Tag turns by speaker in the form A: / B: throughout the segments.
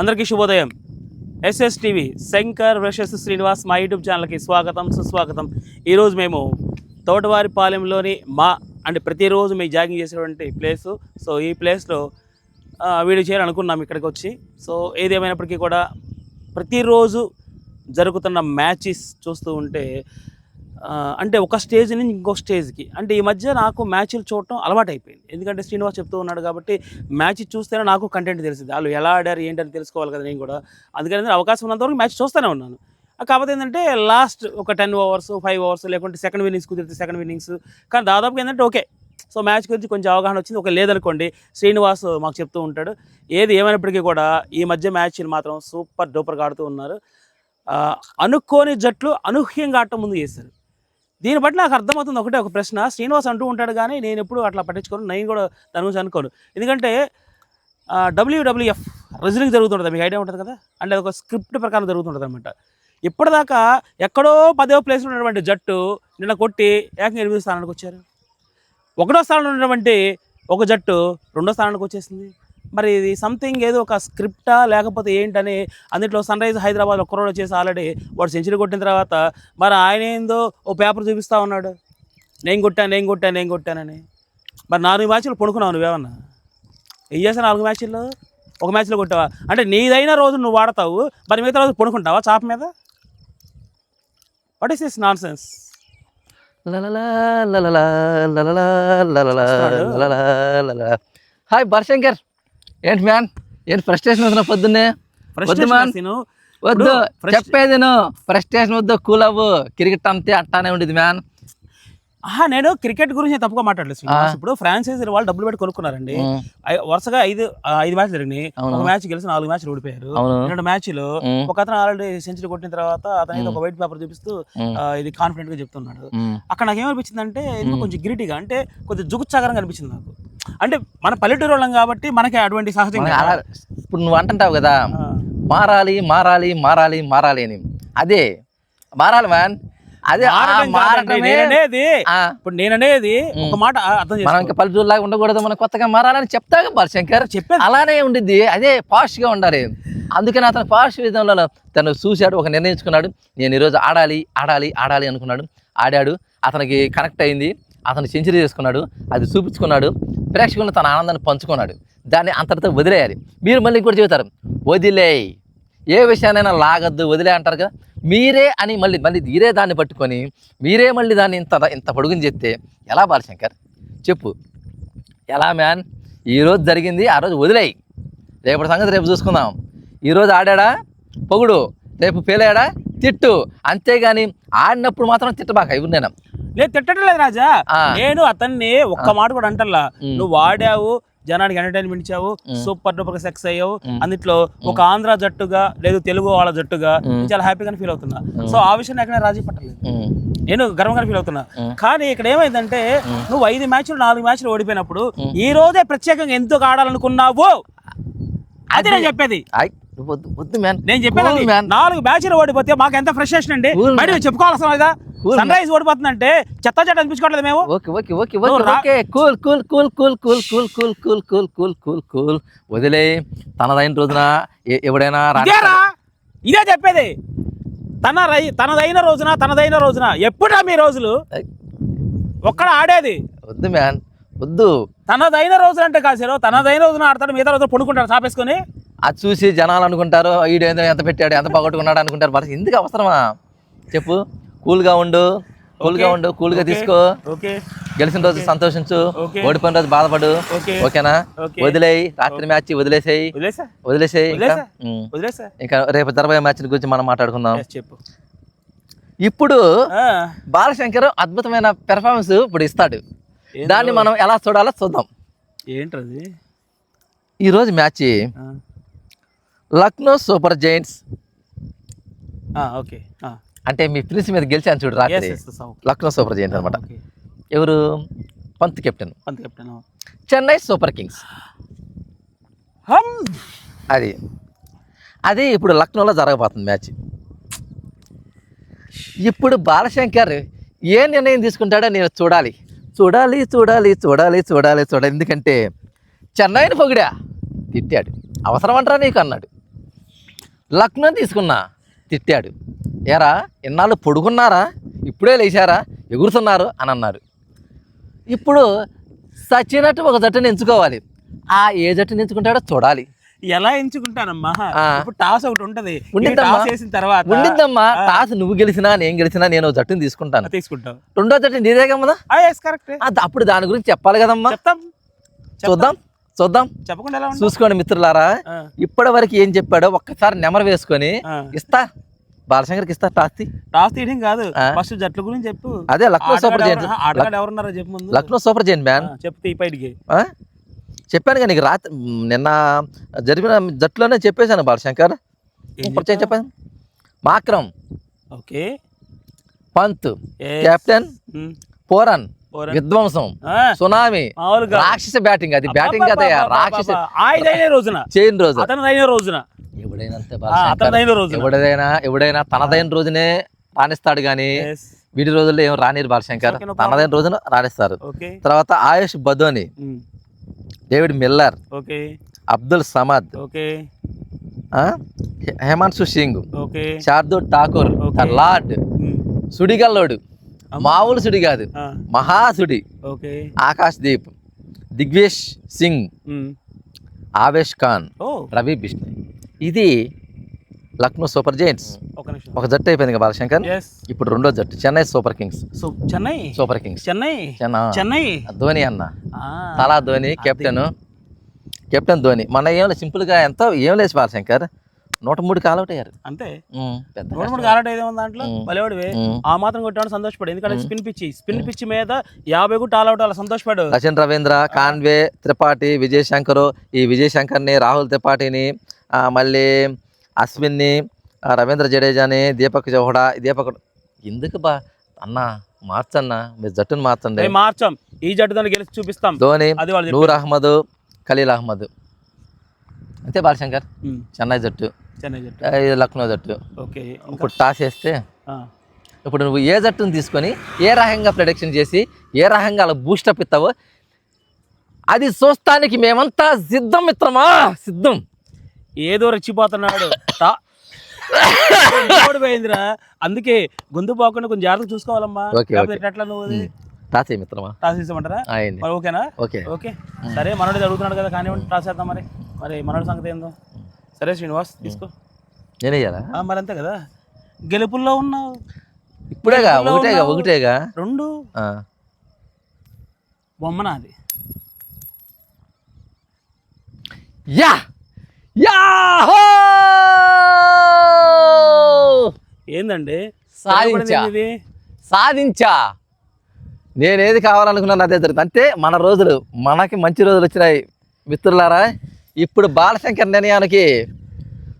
A: అందరికీ శుభోదయం. SS TV Shankar versus Srinivas మా యూట్యూబ్ ఛానల్కి స్వాగతం సుస్వాగతం. ఈరోజు మేము తోటవారిపాలెంలోని అంటే ప్రతిరోజు మేము జాగింగ్ చేసేటువంటి ప్లేసు. సో ఈ ప్లేస్లో వీడియో చేయాలనుకున్నాం ఇక్కడికి వచ్చి. సో ఏది ఏమైనప్పటికీ కూడా ప్రతిరోజు జరుగుతున్న మ్యాచెస్ చూస్తూ ఉంటే అంటే ఒక స్టేజ్ నుంచి ఇంకో స్టేజ్కి అంటే ఈ మధ్య నాకు మ్యాచ్లు చూడటం అలవాటు అయిపోయింది. ఎందుకంటే శ్రీనివాస్ చెప్తూ ఉన్నాడు కాబట్టి మ్యాచ్ చూస్తేనే నాకు కంటెంట్ తెలిసింది. వాళ్ళు ఎలా ఆడారు ఏంటని తెలుసుకోవాలి కదా నేను కూడా. అందుకని అవకాశం ఉన్నంతవరకు మ్యాచ్ చూస్తూనే ఉన్నాను. కాకపోతే ఏంటంటే లాస్ట్ ఒక 10 ఓవర్స్ 5 ఓవర్స్ లేకుంటే సెకండ్ ఇన్నింగ్స్ కుదిరితే సెకండ్ ఇన్నింగ్స్ కానీ దాదాపుగా ఏంటంటే ఓకే. సో మ్యాచ్ గురించి కొంచెం అవగాహన వచ్చింది. ఒక లేదనుకోండి శ్రీనివాస్ మాకు చెప్తూ ఉంటాడు. ఏది ఏమైనప్పటికీ కూడా ఈ మధ్య మ్యాచ్లు మాత్రం సూపర్ డూపర్గా ఆడుతూ ఉన్నారు. అనుకోని జట్లు అనూహ్యంగా ఆడటం ముందు చేశారు. దీన్ని బట్టి నాకు అర్థమవుతుంది ఒకటే ఒక ప్రశ్న. శ్రీనివాస్ అంటూ ఉంటాడు కానీ నేను ఎప్పుడు అట్లా పట్టించుకోను, నేను కూడా దాని గురించి అనుకోను. ఎందుకంటే WWF రెజ్లింగ్ జరుగుతుంటుంది, మీకు ఐడియా ఉంటుంది కదా. అంటే ఒక స్క్రిప్ట్ ప్రకారం జరుగుతుంటుంది అనమాట. ఇప్పటిదాకా ఎక్కడో 10వ ప్లేస్లో ఉన్నటువంటి జట్టు నిన్న కొట్టి ఏకంగా 8వ స్థానానికి వచ్చారు. 1వ స్థానంలో ఉన్నటువంటి ఒక జట్టు 2వ స్థానానికి వచ్చేసింది. మరి ఇది సంథింగ్ ఏదో ఒక స్క్రిప్టా లేకపోతే ఏంటని అందులో సన్ రైజ్ హైదరాబాద్ ఒక్కరోజు వచ్చేసి ఆల్రెడీ వాడు సెంచరీ కొట్టిన తర్వాత మరి ఆయన ఏందో ఓ పేపర్ చూపిస్తూ ఉన్నాడు, నేను కొట్టానని. మరి 4 మ్యాచ్లు పడుకున్నావు నువ్వేమన్నా? ఏం చేస్తావు 4 మ్యాచ్ల్లో? ఒక మ్యాచ్లో కొట్టావా? అంటే నీదైన రోజు నువ్వు వాడతావు, మరి మిగతా రోజు పడుకుంటావా చాప మీద? What is this nonsense?
B: Hi Barshankar, ఏంటి మ్యాన్, ఏంటి ఫ్రస్ట్రేషన్ వద్దు పొద్దున్నే? వద్దు చెప్పేది ఫ్రస్ట్రేషన్ వద్దు, కూల్ అవ్వు. క్రికెట్ అంతే అట్టానే ఉండేది మ్యాన్.
A: నేను క్రికెట్ గురించి తప్పుగా మాట్లాడలేదు. ఇప్పుడు ఫ్రాంచైజీ వాళ్ళు డబ్బులు పెట్టి కొనుక్కున్నారండి. వరుసగా 5 మ్యాచ్లు జరిగినాయి. ఒక మ్యాచ్ గెలిచి 4 మ్యాచ్లు ఓడిపోయారు. 2 మ్యాచ్లు ఒక అతను ఆల్రెడీ సెంచరీ కొట్టిన తర్వాత అతను ఒక వైట్ పేపర్ చూపిస్తూ ఇది కాన్ఫిడెంట్ గా చెప్తున్నాడు. అక్కడ నాకు ఏమనిపించింది అంటే ఇది కొంచెం గిరిటీగా, అంటే కొంచెం జుగుత్సాగరంగా అనిపించింది నాకు. అంటే మన పల్లెటూరు వాళ్ళం కాబట్టి మనకి అటువంటి సహజంగా.
B: ఇప్పుడు నువ్వు అంటుంటావు కదా మారాలి మారాలి మారాలి మారాలి అని, అదే మారాలి మ్యాన్. అదే
A: ఇప్పుడు నేననేది ఒక మాట అర్థం చేసుకో.
B: మనం ఇంకా పల్లెటూరులాగా ఉండకూడదు, మనం కొత్తగా మారాలని చెప్తాగా బాలశంకర్. చెప్పేది అలానే ఉండిద్ది, అదే పాష్ గా ఉండాలి. అందుకని అతను పాష్ విధంలో తను చూశాడు, ఒక నిర్ణయించుకున్నాడు. నేను ఈరోజు ఆడాలి ఆడాలి ఆడాలి అనుకున్నాడు. ఆడాడు, అతనికి కనెక్ట్ అయింది, అతను సెంచరీ చేసుకున్నాడు, అది చూపించుకున్నాడు, ప్రేక్షకులను తన ఆనందాన్ని పంచుకున్నాడు. దాన్ని అంతటితో వదిలేయాలి. మీరు మళ్ళీ ఇంకోటి చెబుతారు, వదిలేయి, ఏ విషయాన్నైనా లాగద్దు వదిలే అంటారు కదా. మీరే అని మళ్ళీ మీరే దాన్ని పట్టుకొని మీరే మళ్ళీ దాన్ని ఇంత పొడుగుని చెప్తే ఎలా బాలశంకర్? చెప్పు ఎలా మ్యాన్? ఈరోజు జరిగింది ఆ రోజు వదిలేయి, రేపటి సంగతి రేపు చూసుకుందాం. ఈరోజు ఆడాడా పొగుడు, రేపు ఫెయిల్ తిట్టు, అంతేగాని ఆడినప్పుడు మాత్రం తిట్టబాక. ఇప్పుడు నేను
A: తిట్టడం లేదు రాజా, నేను అతన్ని ఒక్క మాట కూడా అంటల్లా. నువ్వు ఆడావు, జనానికి ఎంటర్టైన్మెంట్ ఇచ్చావు, సూపర్ డూపర్ సెక్స్ అయ్యావు. అందుట్లో ఒక ఆంధ్ర జట్టుగా లేదు తెలుగు వాళ్ళ జట్టుగా చాలా హ్యాపీగా ఫీల్ అవుతున్నా. సో ఆ విషయం ఎక్కడ రాజీ పట్టలేదు, నేను గర్వంగా ఫీల్ అవుతున్నా. కానీ ఇక్కడ ఏమైందంటే నువ్వు 5 మ్యాచ్లు 4 మ్యాచ్లు ఓడిపోయినప్పుడు ఈ రోజే ప్రత్యేకంగా ఎందుకు ఆడాలనుకున్నావు? అది నేను చెప్పేది. నేను చెప్పేది 4 మ్యాచ్లు ఓడిపోతే మాకు ఎంత ఫ్రస్ట్రేషన్ అండి. బయట చెప్పుకోవాల్సిన కదా. సన్ రైజ్ ఓడిపోతుందంటే చెత్త చెట్ట అనిపించుకోవట్లేదు మేము.
B: వదిలే, తనదైన రోజున ఎవడైనా
A: ఇదే చెప్పేది. తనదైన రోజున ఎప్పుడా మీ రోజులు ఒక్కడ ఆడేది?
B: వద్దు మ్యాన్ వద్దు.
A: తనదైన రోజున అంటే కాసేరు, తనదైన రోజున ఆడతాడు, మిగతా రోజున పడుకుంటాడు చాపేసుకొని.
B: అది చూసి జనాలు అనుకుంటారు ఈడు ఎంత పెట్టాడు, ఎంత పగొట్టుకున్నాడు అనుకుంటారు. మరి ఎందుకు అవసరమా చెప్పు? కూల్గా ఉండు, కూల్గా తీసుకో. గెలిచిన రోజు సంతోషించు, ఓడిపోయిన రోజు బాధపడు. ఓకేనా? వదిలేయి, రాత్రి మ్యాచ్ వదిలేసేయి. ఇంకా రేపు జరబోయే మ్యాచ్ గురించి మనం మాట్లాడుకుందాం. ఇప్పుడు బాలశంకర్ అద్భుతమైన పెర్ఫార్మెన్స్ ఇప్పుడు ఇస్తాడు. దాన్ని మనం ఎలా చూడాలో చూద్దాం.
A: ఏంటది?
B: ఈరోజు మ్యాచ్ లక్నో సూపర్ జైంట్స్, అంటే మీ ప్రిన్స్ మీద గెలిచాను చూడు రాత్రి. లక్నో సూపర్ జైంట్స్ అనమాట. ఎవరు? Pant captain. Chennai super Kings. అది ఇప్పుడు లక్నోలో జరగబోతుంది మ్యాచ్. ఇప్పుడు బాలశంకర్ ఏ నిర్ణయం తీసుకుంటాడో నేను చూడాలి. ఎందుకంటే చెన్నైని పొగిడా, తిట్టాడు. అవసరం అంటారా నీకు అన్నాడు. లక్నో తీసుకున్నా, తిట్టాడు. ఏరా ఇన్నాళ్ళు పొడుగున్నారా, ఇప్పుడే లేచారా, ఎగురుతున్నారు అని అన్నారు. ఇప్పుడు సచ్చినట్టు ఒక జట్టుని ఎంచుకోవాలి. ఆ ఏ జట్టుని ఎంచుకుంటాడో చూడాలి.
A: ఎలా ఎంచుకుంటానమ్మా?
B: ఆ.
A: ఇప్పుడు టాస్ ఒకటి ఉంటది.
B: ఉండిద్దమ్మా.
A: టాస్ వేసిన తర్వాత
B: ఉండిద్దమ్మా. టాస్ నువ్వు గెలిచినా నేను గెలిచినా నేను ఒక జట్టుని తీసుకుంటాను.
A: తీసుకుంటాం.
B: రెండో జట్టు నీదే కదా.
A: కరెక్ట్.
B: అప్పుడు దాని గురించి చెప్పాలి కదమ్మా.
A: చెప్తాం.
B: చూద్దాం
A: చెప్పకుండా ఎలా ఉంటుంది?
B: చూసుకోండి మిత్రులారా. ఇప్పటి వరకు ఏం చెప్పాడో ఒక్కసారి నెమరు వేసుకొని ఇస్తా, బాలశంకర్కి ఇస్తా టాస్.
A: టాస్ తీయడం కాదు, ఫస్ట్ జట్ల గురించి చెప్పు.
B: అదే లక్నో సూపర్ జైంట్.
A: ఆటగాడు ఎవరున్నారో చెప్పు ముందు.
B: లక్నో సూపర్ జైంట్ మ్యాన్
A: చెప్తే ఈ పైడికి
B: చెప్పాను కానీ నీకు రాత్రి నిన్న జరిగిన జట్టులోనే చెప్పేశాను. బాలశంకర్ చెప్పాను. Markram,
A: okay,
B: Pant captain, Pooran విధ్వంసం, సునామీ, రాక్షస బ్యాటింగ్. అది బ్యాటింగ్ కదా, రాక్షస
A: రోజున
B: చేయని రోజు
A: రోజున
B: ఎవడైనా తనదైన రోజునే రాణిస్తాడు గాని వీడి రోజుల్లో ఏం రానిరు బాలశంకర్. తనదైన రోజున రాణిస్తారు. తర్వాత Ayush Badoni, David Miller, Abdul Samad, Hemanshu Singh, Shardul Thakur, lord, సుడిగల్లోడు, మామూలు సుడి కాదు, మహాసుడి, ఆకాష్ దీప్, దిగ్వేష్ సింగ్, ఆవేష్ ఖాన్, రవి బిష్ణు. ఇది లక్నో సూపర్ జైంట్స్. ఒక జట్టు అయిపోయింది కదా బాలశంకర్. ఇప్పుడు రెండో జట్టు Chennai super Kings. Super Kings Chennai. Dhoni అన్న, తలా ధోని కెప్టెన్ ధోని. మన ఏం సింపుల్ గా ఎంతో ఏం లేదు బాలశంకర్, 103 ఆల్అౌట్ అయ్యారు అంతే.
A: 103 ఆల్అౌట్ అయితే దాంట్లో బలేవాడివే. ఆ మాత్రం కొట్టాడు సంతోషపడు. ఎందుకంటే స్పిన్ పిచ్ మీద 50 కూడా ఆల్అౌట్ అలా సంతోషపడు.
B: సచిన్ రవీంద్ర, కాన్వే, త్రిపాఠి, విజయ్ శంకర్. ఈ విజయ్ శంకర్ని, రాహుల్ త్రిపాఠిని, మళ్ళీ అశ్విన్ని, రవీంద్ర జడేజాని, దీపక్ చౌహడా. ఎందుకు అన్న మార్చన్నా, మీరు జట్టును మార్చండి.
A: మార్చాం, ఈ జట్టు గెలిచి చూపిస్తాం.
B: ధోని, నూర్ అహ్మద్, ఖలీల్ అహ్మద్. అంతే బాలశంకర్. చెన్నై జట్టు, లక్నో జట్టు. ఇప్పుడు టాస్ వేస్తే ఇప్పుడు నువ్వు ఏ జట్టును తీసుకొని ఏ రకంగా ప్రొడక్షన్ చేసి ఏ రకంగా అలా బూస్టప్ ఇస్తావో అది చూస్తానికి మేమంతా సిద్ధం మిత్రమా, సిద్ధం.
A: ఏదో రెచ్చిపోతున్నాడు పోయిందిరా, అందుకే గొంతు పోకుండా కొంచెం జాగ్రత్త చూసుకోవాలమ్మా. ఎట్లా నువ్వు
B: టాస్ మిత్రమా?
A: టాస్ వేసామంటారా? ఓకేనా? ఓకే సరే, మనోడి అడుగుతున్నాడు కదా, కానివ్వండి టాస్ వేద్దాం. మరి మనోడి సంగతి ఏందో. సరే శ్రీనివాస్ తీసుకో.
B: నేనేయాలా?
A: మరి అంతే కదా, గెలుపుల్లో ఉన్నావు
B: ఇప్పుడేగా. ఒకటేగా
A: రెండు. బొమ్మ నాది. ఏందండి
B: సాధించా. నేనేది కావాలనుకున్నాను అదే జరుగుతుంది. అంతే మన రోజులు, మనకి మంచి రోజులు వచ్చినాయి మిత్రులారా. ఇప్పుడు బాలశంకర్ నిర్ణయానికి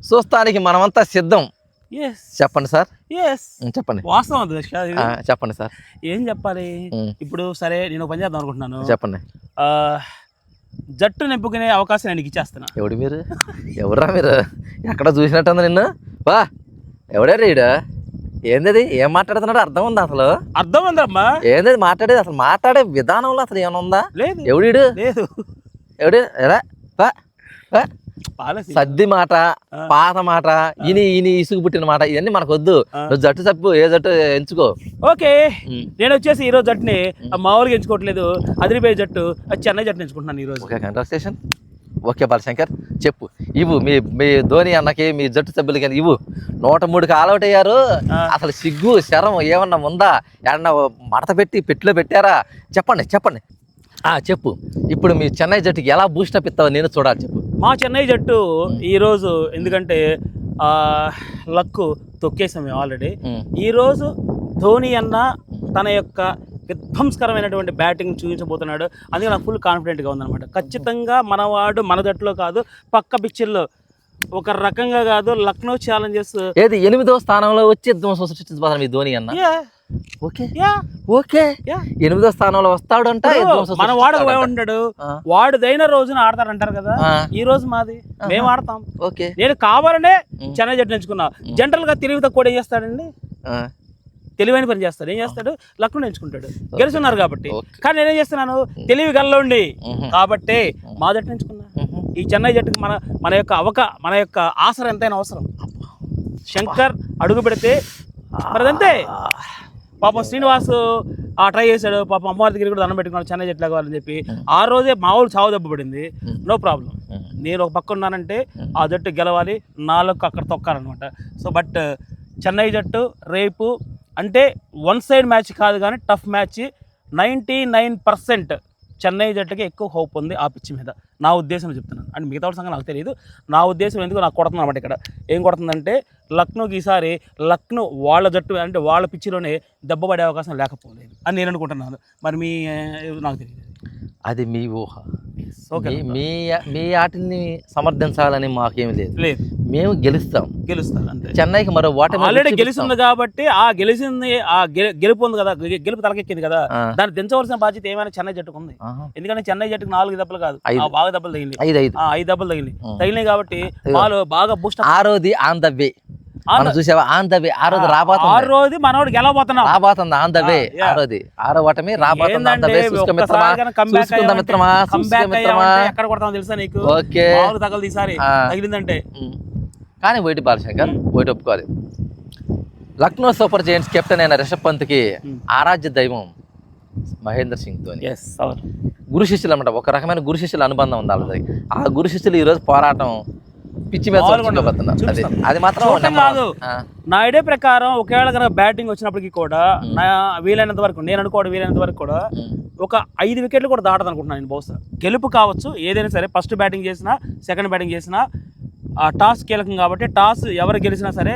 B: చూస్తానికి మనమంతా సిద్ధం. చెప్పండి సార్. చెప్పండి.
A: వాస్తవం
B: చెప్పండి సార్.
A: ఏం చెప్పాలి ఇప్పుడు? సరే, నేను పని చేద్దాం అనుకుంటున్నాను.
B: చెప్పండి.
A: జట్టు నింపుకునే అవకాశం నేను ఇచ్చేస్తున్నా.
B: ఎవడు మీరు? ఎవరా మీరు? ఎక్కడ చూసినట్టుంది నిన్ను? వా, ఎవడే రీడు? ఏంది? ఏం మాట్లాడుతున్నాడు? అర్థం ఉందా అసలు?
A: అర్థం ఉందమ్మా.
B: ఏంది మాట్లాడేది? అసలు మాట్లాడే విధానంలో అసలు ఏమైనా ఉందా?
A: లేదు.
B: ఎవడు? లేదు. ఎవడు? ఎలా సద్ది మాట, పాత మాట, ఇని ఇసుగు పుట్టిన మాట, ఇవన్నీ మనకు వద్దు. జట్టు చెప్పు, ఏ జట్టు ఎంచుకో.
A: ఓకే, నేను వచ్చేసి ఈరోజు జట్టుని మామూలుగా ఎంచుకోవట్లేదు, అదిరిపోయే జట్టు చెన్నై జట్టు ఎంచుకుంటున్నాను ఈరోజు.
B: Okay, congratulation. ఓకే బాలశంకర్, చెప్పు. ఇవ్వు మీ ధోని అన్నకి, మీ జట్టు సభ్యులకి ఇవ్వు. 103 ఆల్అౌట్ అయ్యారు. అసలు సిగ్గు శరం ఏమన్నా ఉందా? ఏమన్నా మడత పెట్టి పెట్టిలో పెట్టారా? చెప్పండి. చెప్పు. ఇప్పుడు మీ చెన్నై జట్టుకి ఎలా బూస్టప్ ఇస్తావో నేను చూడాలి. చెప్పు.
A: మా చెన్నై జట్టు ఈరోజు, ఎందుకంటే లక్కు తొక్కేసాం మేము ఆల్రెడీ. ఈరోజు ధోని అన్న తన యొక్క విధ్వంసకరమైనటువంటి బ్యాటింగ్ చూపించబోతున్నాడు. అందుకే నాకు ఫుల్ కాన్ఫిడెంట్గా ఉందన్నమాట. ఖచ్చితంగా మనవాడు మన జట్టులో కాదు, పక్క పిచ్చిల్లో ఒక రకంగా కాదు, లక్నో ఛాలెంజర్స్
B: ఏది 8వ స్థానంలో వచ్చి సృష్టించబోతున్నాడు మీ ధోని అన్న. ఓకే 8వ స్థానంలో వస్తాడు అంట.
A: మన వాడు ఉంటాడు, వాడుదైన రోజున ఆడతారంటారు కదా. ఈ రోజు మాది, మేము ఆడతాం.
B: ఓకే,
A: నేను కావాలనే చెన్నై జట్టు ఎంచుకున్నా. జనరల్ గా తెలివితో కూడా ఏం చేస్తాడండి, తెలివైన పని చేస్తాడు. ఏం చేస్తాడు? లక్నో ఎంచుకుంటాడు, గెలుచున్నారు కాబట్టి. కానీ నేనేం చేస్తున్నాను, తెలివి గల్లోండి కాబట్టి మా జట్టు ఎంచుకున్నా. ఈ చెన్నై జట్టుకి మన యొక్క ఆసరా ఎంతైనా అవసరం. శంకర్ అడుగు పెడితే మరి అంతే. పాపం శ్రీనివాస్ ట్రై చేశాడు, పాపం అమ్మవారి దగ్గర కూడా దండం పెట్టుకున్నాడు చెన్నై జట్టు కావాలని చెప్పి. ఆ రోజే మామూలు చావు దెబ్బ పడింది, నో ప్రాబ్లం. నేను ఒక పక్క ఉన్నానంటే ఆ జట్టు గెలవాలి, నాలుగు అక్కడ తొక్కాలన్నమాట. సో బట్ చెన్నై జట్టు రేపు అంటే వన్ సైడ్ మ్యాచ్ కాదు కానీ టఫ్ మ్యాచ్. 99% చెన్నై జట్టుకి ఎక్కువ హోప్ ఉంది ఆ పిచ్ మీద, నా ఉద్దేశం చెప్తున్నాను. అండ్ మిగతా వాళ్ళ సంగతి నాకు తెలియదు. నా ఉద్దేశం ఎందుకు నాకు కొడుతుంది అన్నమాట. ఇక్కడ ఏం కొడుతుందంటే లక్నోకి ఈసారి లక్నో వాళ్ళ జట్టు అంటే వాళ్ళ పిచ్చిలోనే దెబ్బ పడే అవకాశం లేకపోలేదు అని నేను అనుకుంటున్నాను. మరి మీ నాకు తెలియదు,
B: అది మీ ఊహ. మీ ఆటని సమర్థించాలని మాకేమి లేదు. మేము గెలుస్తాం అంతే. చెన్నైకి మరో ఓటమి
A: ఆల్రెడీ గెలిచింది కాబట్టి ఆ గెలిచింది ఆ గెలుపు ఉంది కదా, గెలుపు తలకెక్కింది కదా, దాన్ని దించవలసిన బాధ్యత ఏమైనా చెన్నై జట్టుకు ఉంది. ఎందుకంటే చెన్నై జట్టుకు 4 దెబ్బలు కాదు, బాగా దెబ్బలు తగిలి 5 దెబ్బలు తగిలినాయి కాబట్టి వాళ్ళు బాగా బూస్ట్.
B: ఆరోది ఆన్ ద వే చూసావా, ఆన్ ద వే. ఆ రోజు
A: మనోడు గెలవబోతున్నాం,
B: రాబోతుంది ఆన్ ద వే. ఆరో ఓటమి రాబోతుంది ఆన్ ద వే.
A: ఎక్కడ కొడతాం తెలుసా నీకు? తగలదు ఈసారి తగిలిందంటే.
B: కానీ వైటి బాలశంకర్ వైటి ఒప్పుకోవాలి, లక్నో సూపర్ జైంట్స్ కెప్టెన్ అయిన రిషబ్ పంత్కి ఆరాధ్య దైవం మహేంద్ర సింగ్ ధోని గురు శిష్యులు అన్నమాట. ఒక రకమైన గురు శిష్యుల అనుబంధం ఉంది వాళ్ళది. ఆ గురు శిష్యులు ఈ రోజు పోరాటం పిచ్చి మీద అది మాత్రం
A: కాదు. నా ఐడియా ప్రకారం ఒకవేళ కనుక బ్యాటింగ్ వచ్చినప్పటికీ కూడా వీలైనంత వరకు నేను వీలైనంత వరకు కూడా ఒక 5 వికెట్లు కూడా దాటదు అనుకుంటున్నాను నేను. బహుశా గెలుపు కావచ్చు ఏదైనా సరే, ఫస్ట్ బ్యాటింగ్ చేసినా సెకండ్ బ్యాటింగ్ చేసినా ఆ టాస్ కీలకం కాబట్టి టాస్ ఎవరు గెలిచినా సరే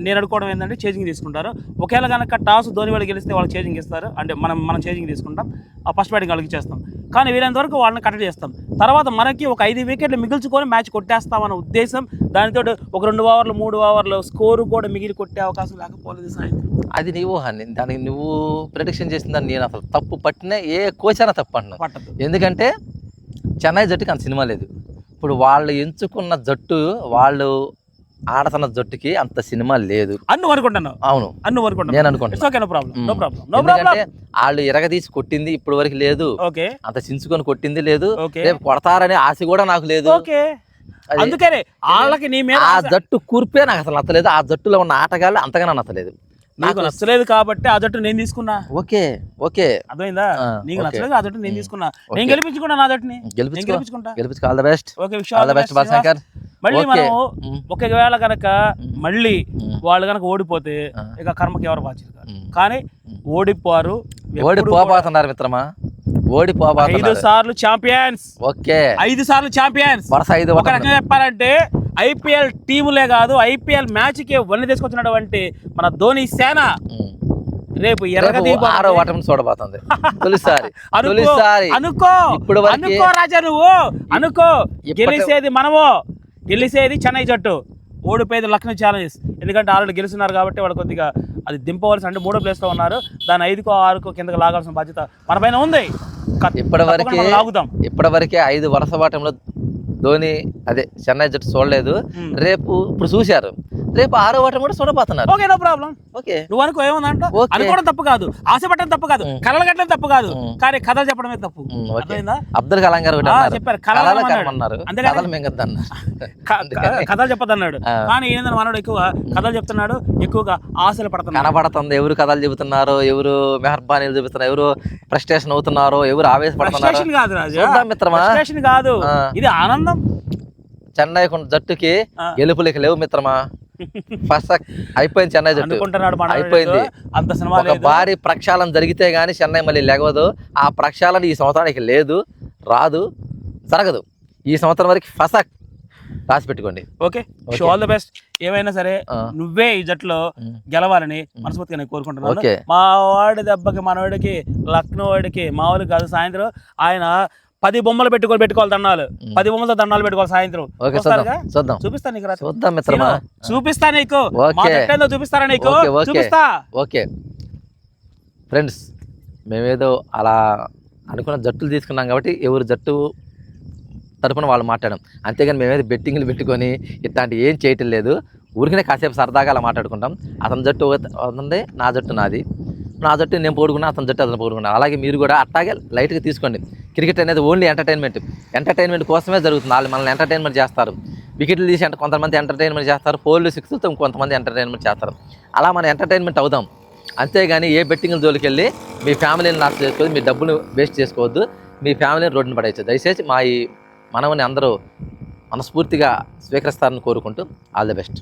A: నేను అనుకోవడం ఏంటంటే చేజింగ్ తీసుకుంటారు. ఒకవేళ కనుక టాస్ ధోని వాళ్ళు గెలిస్తే వాళ్ళు చేజింగ్ ఇస్తారు, అంటే మనం చేజింగ్ తీసుకుంటాం, ఆ ఫస్ట్ బ్యాటింగ్ వాళ్ళకి చేస్తాం. కానీ వీలైనంత వరకు వాళ్ళని కట్టడి చేస్తాం. తర్వాత మనకి ఒక 5 వికెట్లు మిగిల్చుకొని మ్యాచ్ కొట్టేస్తామన్న ఉద్దేశం. దానితో ఒక 2 ఓవర్లు 3 ఓవర్లు స్కోరు కూడా మిగిలి కొట్టే అవకాశం లేకపోలేదు సాయంత్రం.
B: అది నీ ఊహాన్ని, దానికి నువ్వు ప్రిడిక్షన్ చేసిందని నేను అసలు తప్పు పట్టినా ఏ కోచ్ అయినా తప్పు అంటున్నాను. ఎందుకంటే చెన్నై జట్టుకి అంత సినిమా లేదు. ఇప్పుడు వాళ్ళు ఎంచుకున్న జట్టు, వాళ్ళు ఆడుతున్న జట్టుకి అంత సినిమా లేదు
A: అనుకుంటున్నాను.
B: అవును నేను అనుకుంటున్నాను. వాళ్ళు ఎరగదీసి కొట్టింది ఇప్పుడు వరకు లేదు, అంత చించుకొని కొట్టింది లేదు, రేపు కొడతారనే ఆశ కూడా నాకు లేదు.
A: అందుకనే వాళ్ళకి నీ మీద
B: ఆ జట్టు కూర్పే నాకు అసలు నచ్చలేదు. ఆ జట్టులో ఉన్న ఆటగాళ్ళు అంతగానే నచ్చలేదు.
A: నాకు నచ్చలేదు కాబట్టి ఆ జట్టు నేను తీసుకున్నా.
B: ఓకే
A: అర్థమైందా? నీకు నచ్చలేదు, ఆ జట్టు నేను తీసుకున్నా. నేను గెలిపించుకున్నా, నా జట్టుని గెలిపించుకుంటా.
B: All the best. బాలశంకర్.
A: మళ్ళీ మనం ఒకవేళ కనుక మళ్ళీ వాళ్ళు కనుక ఓడిపోతే ఇక కర్మకి ఎవరు బాధ్యత కాదు. కానీ
B: ఓడిపోతున్నారు మిత్రమా,
A: 5 సార్లు ఛాంపియన్స్. 5 సార్లు ఛాంపియన్స్. ఒక రకంగా చెప్పాలంటే ఐపీఎల్ టీములే కాదు, ఐపీఎల్ మ్యాచ్ కి వన్ని తీసుకొచ్చినటువంటి మన ధోని సేన రేపు
B: చూడబోతుంది.
A: అనుకో రాజా, నువ్వు అనుకో. గెలిచేది మనము, గెలిచేది చెన్నై జట్టు, ఓడిపోయేది లక్నో ఛాలెంజర్స్. ఎందుకంటే ఆల్రెడీ గెలుస్తున్నారు కాబట్టి వాళ్ళు కొద్దిగా అది దింపవలసి, అంటే 3వ ప్లేస్లో ఉన్నారు. దాన్ని 5కో 6కో కిందకి లాగాల్సిన బాధ్యత మన పైన ఉంది.
B: ఇప్పటివరకే 5 వరుస ఓటంలో ధోని అదే చెన్నై జట్టు చూడలేదు. ఇప్పుడు చూశారు, రేపు 6వ ఓటమి కూడా చూడబోతున్నారు.
A: Okay, no problem. ఓకే, నువ్వు అనుకో, ఏముందంట అనుకోవడం తప్పు కాదు, ఆశపడడం తప్పు కాదు, కళలు కట్టడం తప్పు కాదు, కానీ కథలు చెప్పడమే తప్పు.
B: అబ్దుల్ కలాం గారు
A: చెప్పారు కథలు చెప్పదన్నాడు. కానీ ఏంటంటే మనోడు ఎక్కువ కథలు చెప్తున్నాడు, ఎక్కువగా ఆశలు పడుతున్నాడు.
B: కనబడుతుంది ఎవరు కథలు చెబుతున్నారు, ఎవరు మెహర్బానీలు చూపిస్తున్నారు, ఎవరు ఫ్రస్ట్రేషన్ అవుతున్నారో, ఎవరు ఆవేశపడుతున్నారు.
A: కాదు రాజు, కాదు, ఇది ఆనందం.
B: చెన్నై జట్టుకి గెలుపులేక లేవు మిత్రమా. ఫస్ట్ అయిపోయింది చెన్నై జట్టు, అయిపోయింది. ఒక భారీ ప్రక్షాళన జరిగితే గానీ చెన్నై మళ్ళీ లేగవదు. ఆ ప్రక్షాళన ఈ సంవత్సరానికి లేదు, రాదు, జరగదు. ఈ సంవత్సరం వరకు ఫసక్ రాసి పెట్టుకోండి.
A: Okay, all the best. ఏమైనా సరే నువ్వే ఈ జట్టులో గెలవాలని మనస్ఫూర్తిగా నేను కోరుకుంటున్నాను. మా వాడి దెబ్బకి మనవాడికి లక్నో వాడికి మామూలు కాదు. సాయంత్రం ఆయన 10 బొమ్మలు పెట్టుకోవాలి దండాలు, 10 బొమ్మలతో దండాలు పెట్టుకోవాలి సాయంత్రం. చూపిస్తాను నీకు, చూపిస్తా నీకు, చూపిస్తారా నీకు, చూపిస్తా.
B: ఓకే ఫ్రెండ్స్, మేమేదో అలా అనుకున్న జట్టులు తీసుకున్నాం కాబట్టి ఎవరు జట్టు తరపున వాళ్ళు మాట్లాడడం, అంతేగాని మేమేదో బెట్టింగ్లు పెట్టుకొని ఇట్లాంటి ఏం చేయటం లేదు. ఊరికనే కాసేపు సరదాగా అలా మాట్లాడుకుంటాం. అతని జట్టు అవుతుంది, నా జట్టు నాది, నా జట్టు నేను పోడుకున్నా, అతని జట్టు అతను పోడుకున్నా. అలాగే మీరు కూడా అట్లాగే లైట్గా తీసుకోండి. క్రికెట్ అనేది ఓన్లీ ఎంటర్టైన్మెంట్ కోసమే జరుగుతుంది. వాళ్ళు మనల్ని ఎంటర్టైన్మెంట్ చేస్తారు. వికెట్లు తీసి అంటే కొంతమంది ఎంటర్టైన్మెంట్ చేస్తారు, 4 6తో కొంతమంది ఎంటర్టైన్మెంట్ చేస్తారు. అలా మనం ఎంటర్టైన్మెంట్ అవుదాం, అంతేగాని ఏ బెట్టింగ్ జోలికి వెళ్ళి మీ ఫ్యామిలీని నాశనం చేసుకోవద్దు, మీ డబ్బును వేస్ట్ చేసుకోవద్దు, మీ ఫ్యామిలీని రోడ్డుని పడేయచ్చు. దయచేసి మా ఈ మనవని అందరూ మనస్ఫూర్తిగా స్వీకరిస్తారని కోరుకుంటూ ఆల్ ది బెస్ట్.